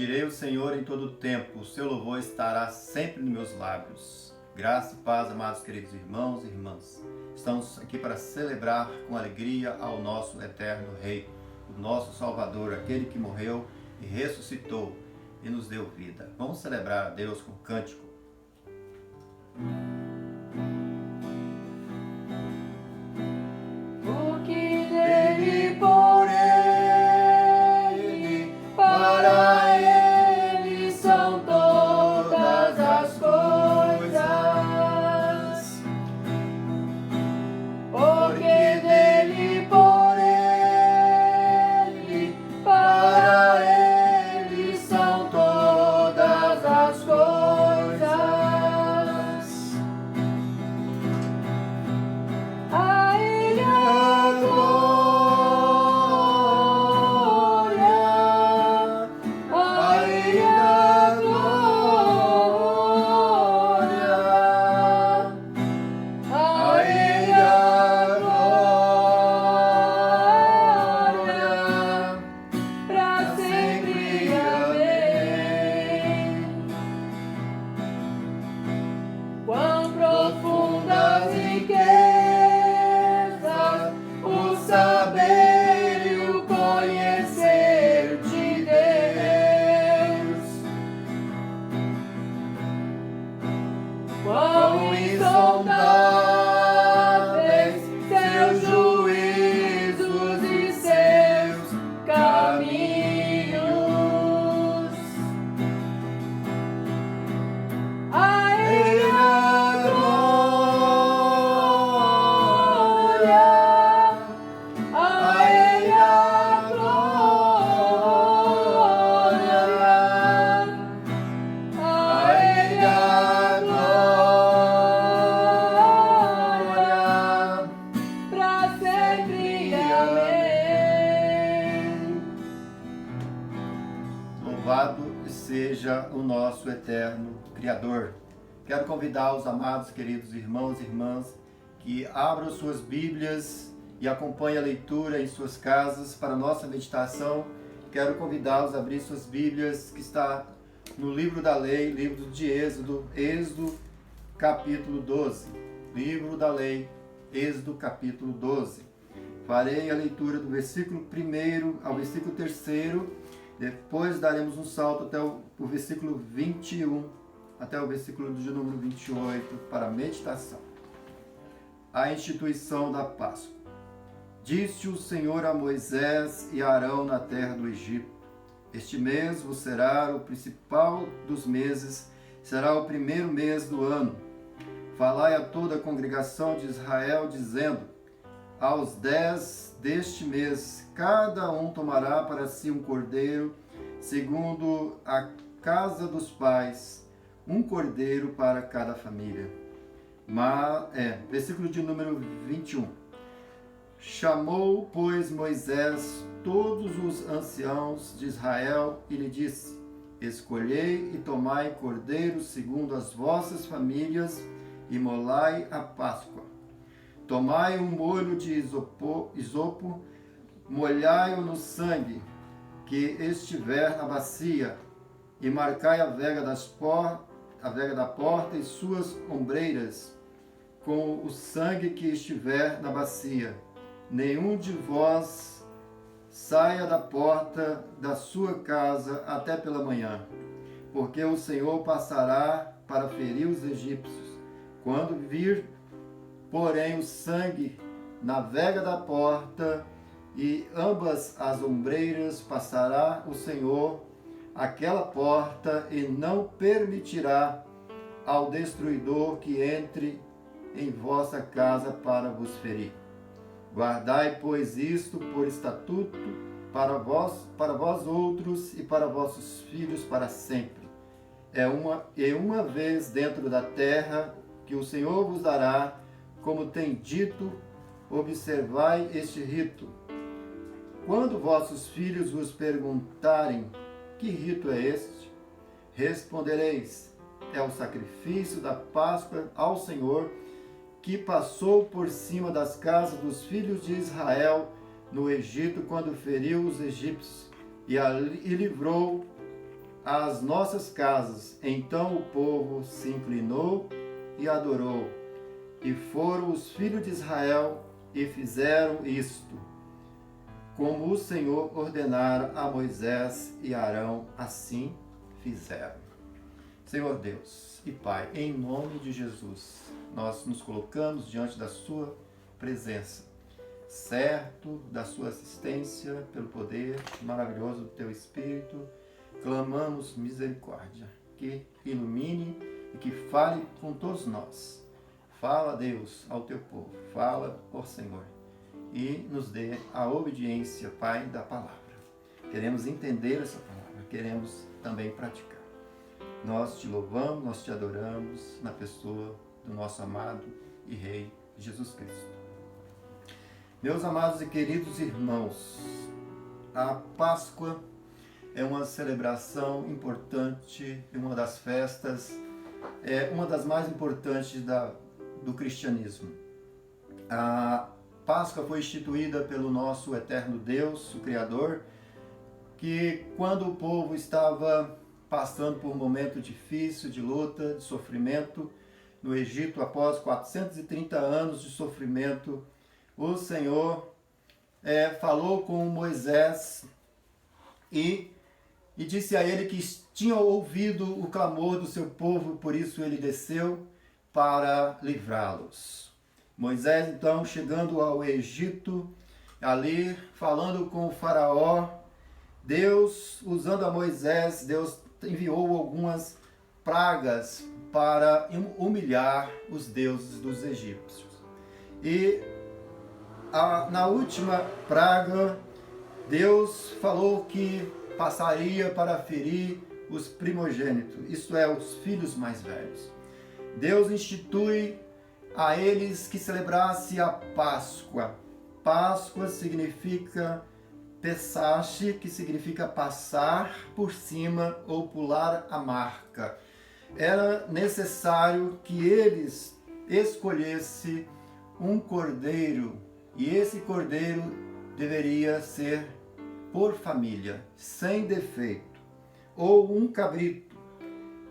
Bendirei o Senhor em todo o tempo, o seu louvor estará sempre nos meus lábios. Graça e paz, amados queridos irmãos e irmãs. Estamos aqui para celebrar com alegria ao nosso eterno Rei, o nosso Salvador, aquele que morreu e ressuscitou e nos deu vida. Vamos celebrar a Deus com cântico. Porque dele, por ele, para ele são todas as coisas. Porque dele, por ele, para ele são todas as coisas. A ele a glória, a ele a glória, a ele a glória, pra sempre. Amém. Quão profundas riquezas o saber e o conhecer de Deus. Quão insondáveis seus juízos e seus caminhos. A ele a glória, a ele a glória, a ele a glória, pra sempre. Amém. Louvado seja o nosso eterno Criador. Quero convidar os amados, queridos irmãos e irmãs que abram suas Bíblias e acompanhem a leitura em suas casas para a nossa meditação. Quero convidá-los a abrir suas Bíblias, que está no livro da lei, livro de Êxodo, capítulo 12. Livro da lei, Êxodo, capítulo 12. Farei a leitura do versículo 1 ao versículo 3, depois daremos um salto até o versículo 21, até o versículo de número 28, para a meditação. A instituição da Páscoa. Disse o Senhor a Moisés e a Arão na terra do Egito: Este mês vos será o principal dos meses, será o primeiro mês do ano. Falai a toda a congregação de Israel, dizendo: Aos 10 deste mês, cada um tomará para si um cordeiro, segundo a casa dos pais, um cordeiro para cada família. Versículo de número 21. Chamou, pois, Moisés todos os anciãos de Israel e lhe disse: Escolhei e tomai cordeiros segundo as vossas famílias e molai a Páscoa. Tomai um molho de isopo, molhai-o no sangue que estiver na bacia, e marcai a vega da porta e suas ombreiras com o sangue que estiver na bacia. Nenhum de vós saia da porta da sua casa até pela manhã, porque o Senhor passará para ferir os egípcios. Quando vir, porém, o sangue na vega da porta e ambas as ombreiras, passará o Senhor aquela porta e não permitirá ao destruidor que entre em vossa casa para vos ferir. Guardai, pois, isto por estatuto para vós outros e para vossos filhos para sempre. Uma vez dentro da terra que o Senhor vos dará, como tem dito, observai este rito. Quando vossos filhos vos perguntarem: que rito é este? Respondereis: é o sacrifício da Páscoa ao Senhor, que passou por cima das casas dos filhos de Israel no Egito, quando feriu os egípcios e livrou às nossas casas. Então o povo se inclinou e adorou. E foram os filhos de Israel e fizeram isto, como o Senhor ordenara a Moisés e Arão, assim fizeram. Senhor Deus e Pai, em nome de Jesus, nós nos colocamos diante da Sua presença, certo da Sua assistência, pelo poder maravilhoso do Teu Espírito, clamamos misericórdia, que ilumine e que fale com todos nós. Fala, Deus, ao Teu povo, fala, ó Senhor, e nos dê a obediência, Pai, da palavra. Queremos entender essa palavra, queremos também praticar. Nós te louvamos, nós te adoramos na pessoa do nosso amado e Rei Jesus Cristo. Meus amados e queridos irmãos, a Páscoa é uma celebração importante, uma das festas, uma das mais importantes do cristianismo. A Páscoa foi instituída pelo nosso eterno Deus, o Criador, que quando o povo estava passando por um momento difícil, de luta, de sofrimento, no Egito, após 430 anos de sofrimento, o Senhor falou com Moisés e disse a ele que tinha ouvido o clamor do seu povo, por isso ele desceu para livrá-los. Moisés, então, chegando ao Egito, ali falando com o faraó, Deus, usando a Moisés, Deus enviou algumas pragas para humilhar os deuses dos egípcios. E na última praga, Deus falou que passaria para ferir os primogênitos, isto é, os filhos mais velhos. Deus institui a eles que celebrasse a Páscoa. Páscoa significa Pesach, que significa passar por cima ou pular a marca. Era necessário que eles escolhessem um cordeiro, e esse cordeiro deveria ser por família, sem defeito, ou um cabrito.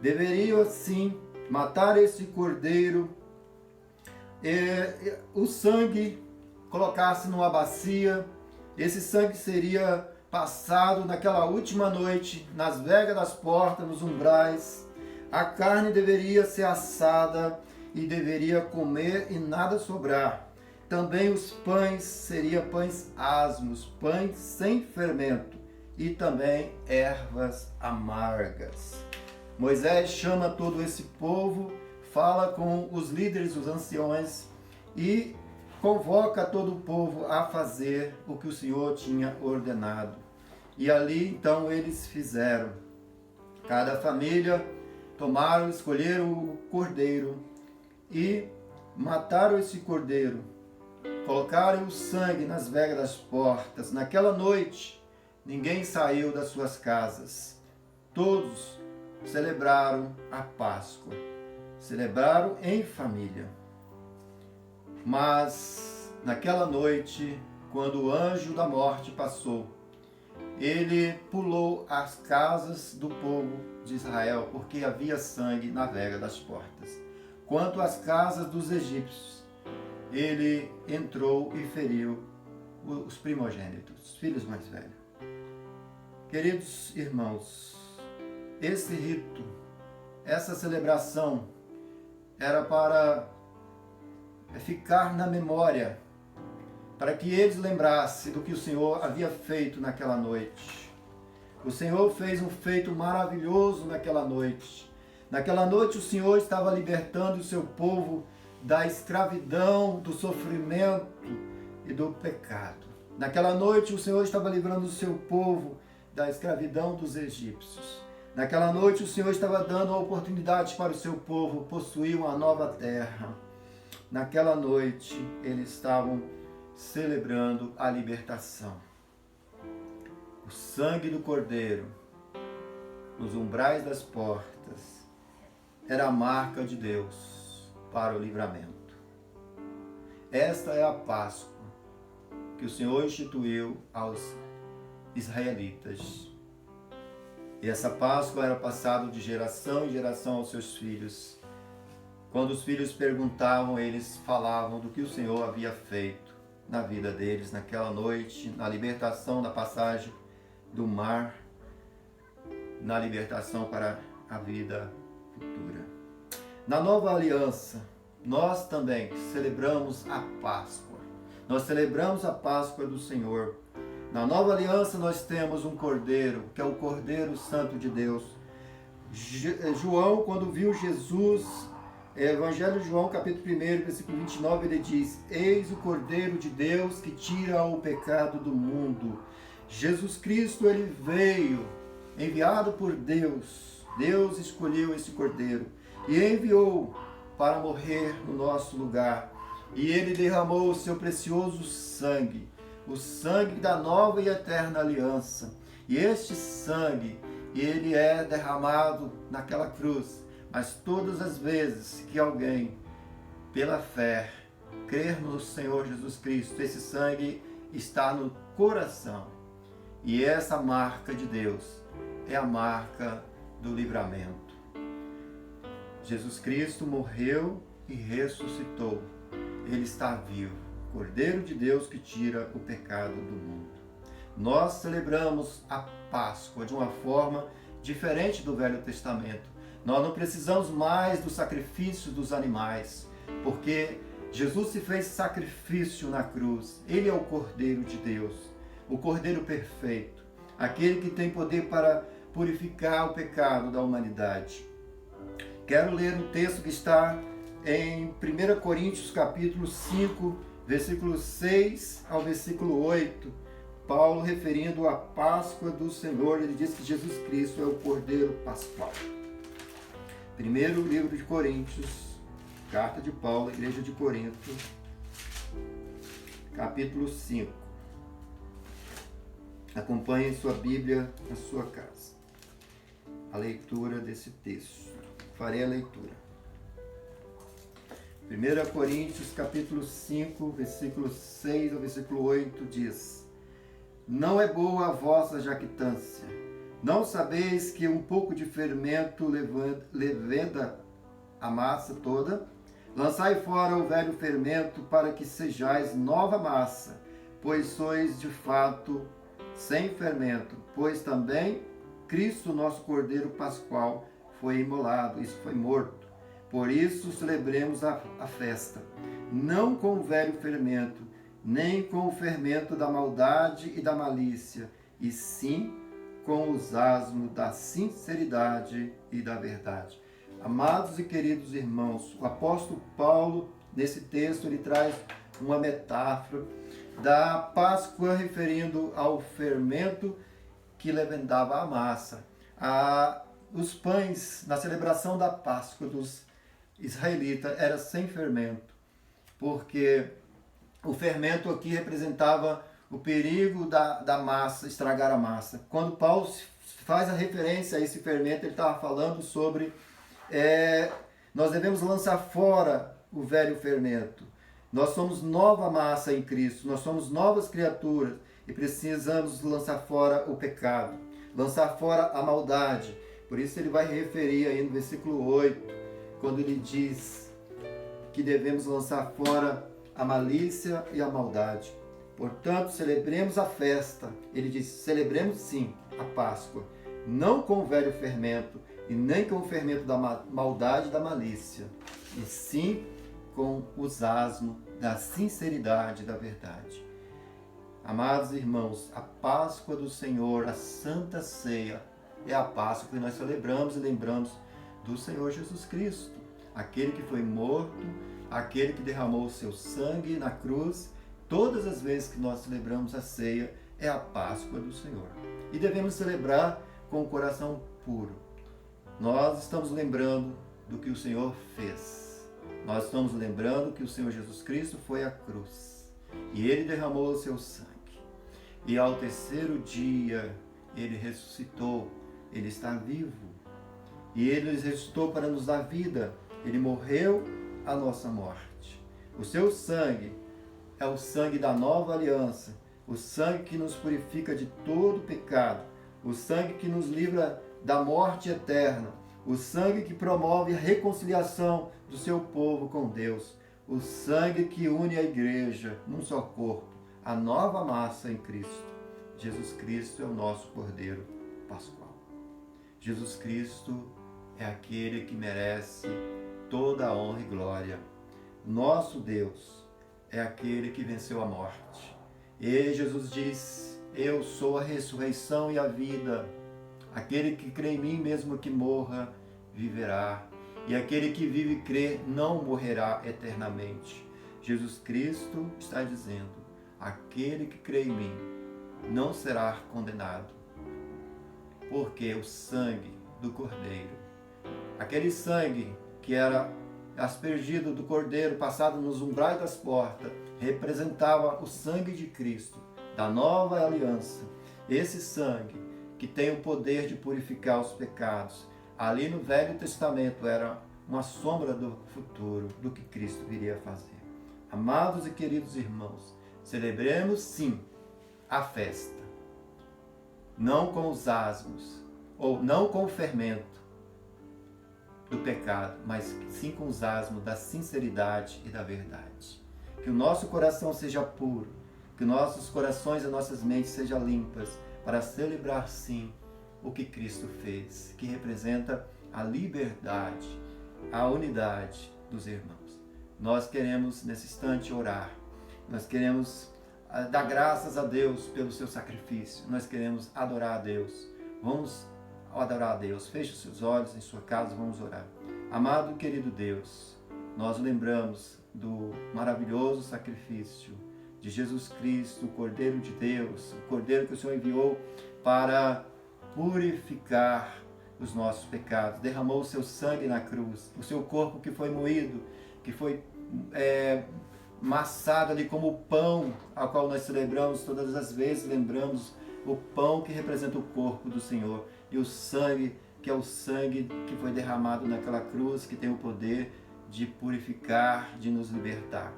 Deveriam, assim, matar esse cordeiro, o sangue colocasse numa bacia, esse sangue seria passado naquela última noite, nas vegas das portas, nos umbrais. A carne deveria ser assada e deveria comer e nada sobrar. Também os pães seriam pães asmos, pães sem fermento e também ervas amargas. Moisés chama todo esse povo, fala com os líderes, os anciões e convoca todo o povo a fazer o que o Senhor tinha ordenado. E ali então eles fizeram. Cada família escolheram o cordeiro e mataram esse cordeiro. Colocaram o sangue nas vegas das portas. Naquela noite, ninguém saiu das suas casas. Todos celebraram a Páscoa. Celebraram em família. Mas, naquela noite, quando o anjo da morte passou, ele pulou as casas do povo de Israel, porque havia sangue na vega das portas. Quanto às casas dos egípcios, ele entrou e feriu os primogênitos, os filhos mais velhos. Queridos irmãos, esse rito, essa celebração, era para ficar na memória, para que eles lembrassem do que o Senhor havia feito naquela noite. O Senhor fez um feito maravilhoso naquela noite. Naquela noite o Senhor estava libertando o seu povo da escravidão, do sofrimento e do pecado. Naquela noite o Senhor estava livrando o seu povo da escravidão dos egípcios. Naquela noite o Senhor estava dando a oportunidade para o seu povo possuir uma nova terra. Naquela noite eles estavam celebrando a libertação. O sangue do Cordeiro nos umbrais das portas era a marca de Deus para o livramento. Esta é a Páscoa que o Senhor instituiu aos israelitas. E essa Páscoa era passada de geração em geração aos seus filhos. Quando os filhos perguntavam, eles falavam do que o Senhor havia feito na vida deles naquela noite, na libertação da passagem do mar, na libertação para a vida futura. Na nova aliança, nós também celebramos a Páscoa. Nós celebramos a Páscoa do Senhor. Na nova aliança nós temos um Cordeiro, que é o Cordeiro Santo de Deus. João, quando viu Jesus, Evangelho de João, capítulo 1, versículo 29, ele diz: Eis o Cordeiro de Deus que tira o pecado do mundo. Jesus Cristo, ele veio, enviado por Deus. Deus escolheu esse Cordeiro e enviou para morrer no nosso lugar. E ele derramou o seu precioso sangue, o sangue da nova e eterna aliança. E este sangue, ele é derramado naquela cruz. Mas todas as vezes que alguém, pela fé, crer no Senhor Jesus Cristo, esse sangue está no coração. E essa marca de Deus é a marca do livramento. Jesus Cristo morreu e ressuscitou. Ele está vivo. Cordeiro de Deus que tira o pecado do mundo. Nós celebramos a Páscoa de uma forma diferente do Velho Testamento. Nós não precisamos mais do sacrifício dos animais, porque Jesus se fez sacrifício na cruz. Ele é o Cordeiro de Deus, o Cordeiro perfeito, aquele que tem poder para purificar o pecado da humanidade. Quero ler um texto que está em 1 Coríntios capítulo 5, versículo 6 ao versículo 8, Paulo referindo a Páscoa do Senhor, ele diz que Jesus Cristo é o Cordeiro Pascual. Primeiro livro de Coríntios, carta de Paulo, igreja de Corinto, capítulo 5. Acompanhe em sua Bíblia na sua casa a leitura desse texto. Farei a leitura. 1 Coríntios capítulo 5, versículo 6 ao versículo 8 diz: Não é boa a vossa jactância. Não sabeis que um pouco de fermento leveda a massa toda? Lançai fora o velho fermento para que sejais nova massa, pois sois de fato sem fermento, pois também Cristo, nosso Cordeiro Pascual, foi imolado, isso foi morto. Por isso celebremos a festa, não com o velho fermento, nem com o fermento da maldade e da malícia, e sim com os asmos da sinceridade e da verdade. Amados e queridos irmãos, o apóstolo Paulo, nesse texto, ele traz uma metáfora da Páscoa referindo ao fermento que levedava a massa. Os pães na celebração da Páscoa dos israelitas era sem fermento, porque o fermento aqui representava o perigo da massa, estragar a massa. Quando Paulo faz a referência a esse fermento, ele estava falando sobre nós devemos lançar fora o velho fermento. Nós somos nova massa em Cristo, nós somos novas criaturas e precisamos lançar fora o pecado, lançar fora a maldade. Por isso ele vai referir aí no versículo 8, quando ele diz que devemos lançar fora a malícia e a maldade. Portanto, celebremos a festa. Ele diz, celebremos sim a Páscoa, não com o velho fermento e nem com o fermento da maldade e da malícia, e sim com os asmos da sinceridade e da verdade. Amados irmãos, a Páscoa do Senhor, a Santa Ceia, é a Páscoa que nós celebramos e lembramos do Senhor Jesus Cristo, aquele que foi morto, aquele que derramou o seu sangue na cruz. Todas as vezes que nós celebramos a ceia, é a Páscoa do Senhor. E devemos celebrar com o coração puro. Nós estamos lembrando do que o Senhor fez. Nós estamos lembrando que o Senhor Jesus Cristo foi à cruz. E Ele derramou o seu sangue. E ao terceiro dia, Ele ressuscitou. Ele está vivo. E Ele ressuscitou para nos dar vida. Ele morreu a nossa morte. O seu sangue é o sangue da nova aliança, o sangue que nos purifica de todo pecado, o sangue que nos livra da morte eterna, o sangue que promove a reconciliação do seu povo com Deus, o sangue que une a igreja num só corpo, a nova massa em Cristo. Jesus Cristo é o nosso Cordeiro Pascual. Jesus Cristo é aquele que merece toda a honra e glória. Nosso Deus é aquele que venceu a morte. E Jesus diz: eu sou a ressurreição e a vida. Aquele que crê em mim, mesmo que morra, viverá. E aquele que vive e crê não morrerá eternamente. Jesus Cristo está dizendo: aquele que crê em mim não será condenado, porque o sangue do Cordeiro, aquele sangue que era aspergido do Cordeiro, passado nos umbrais das portas, representava o sangue de Cristo, da nova aliança. Esse sangue que tem o poder de purificar os pecados. Ali no Velho Testamento era uma sombra do futuro, do que Cristo viria a fazer. Amados e queridos irmãos, celebremos sim a festa, não com os asmos, ou não com o fermento do pecado, mas sim com os asmos da sinceridade e da verdade. Que o nosso coração seja puro, que nossos corações e nossas mentes sejam limpas, para celebrar sim o que Cristo fez, que representa a liberdade, a unidade dos irmãos. Nós queremos nesse instante orar, nós queremos dar graças a Deus pelo seu sacrifício, nós queremos adorar a Deus. Vamos adorar a Deus. Feche os seus olhos em sua casa, vamos orar. Amado e querido Deus, nós lembramos do maravilhoso sacrifício de Jesus Cristo, o Cordeiro de Deus, o Cordeiro que o Senhor enviou para purificar os nossos pecados. Derramou o seu sangue na cruz, o seu corpo que foi moído, que foi massado ali como o pão, ao qual nós celebramos todas as vezes, lembramos o pão que representa o corpo do Senhor, e o sangue, que é o sangue que foi derramado naquela cruz, que tem o poder de purificar, de nos libertar.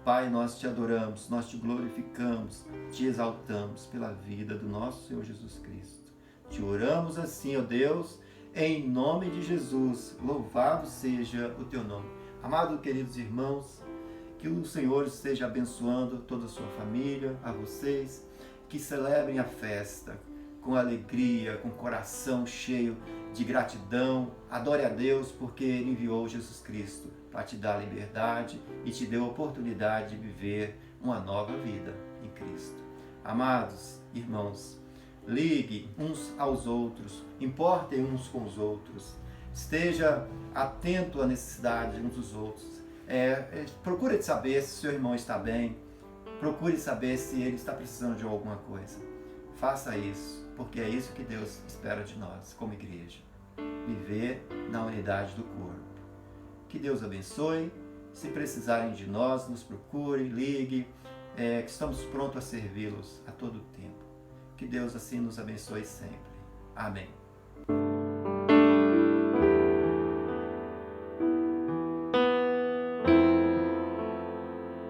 Pai, nós te adoramos, nós te glorificamos, te exaltamos pela vida do nosso Senhor Jesus Cristo. Te oramos assim, ó Deus, em nome de Jesus, louvado seja o teu nome. Amados queridos irmãos, que o Senhor esteja abençoando toda a sua família, a vocês, que celebrem a festa com alegria, com coração cheio de gratidão. Adore a Deus porque Ele enviou Jesus Cristo para te dar liberdade e te deu a oportunidade de viver uma nova vida em Cristo. Amados irmãos, ligue uns aos outros, importem uns com os outros, esteja atento à necessidade uns dos outros. Procure saber se seu irmão está bem, procure saber se ele está precisando de alguma coisa. Faça isso, porque é isso que Deus espera de nós, como igreja. Viver na unidade do corpo. Que Deus abençoe. Se precisarem de nós, nos procure, ligue, que estamos prontos a servi-los a todo tempo. Que Deus assim nos abençoe sempre. Amém.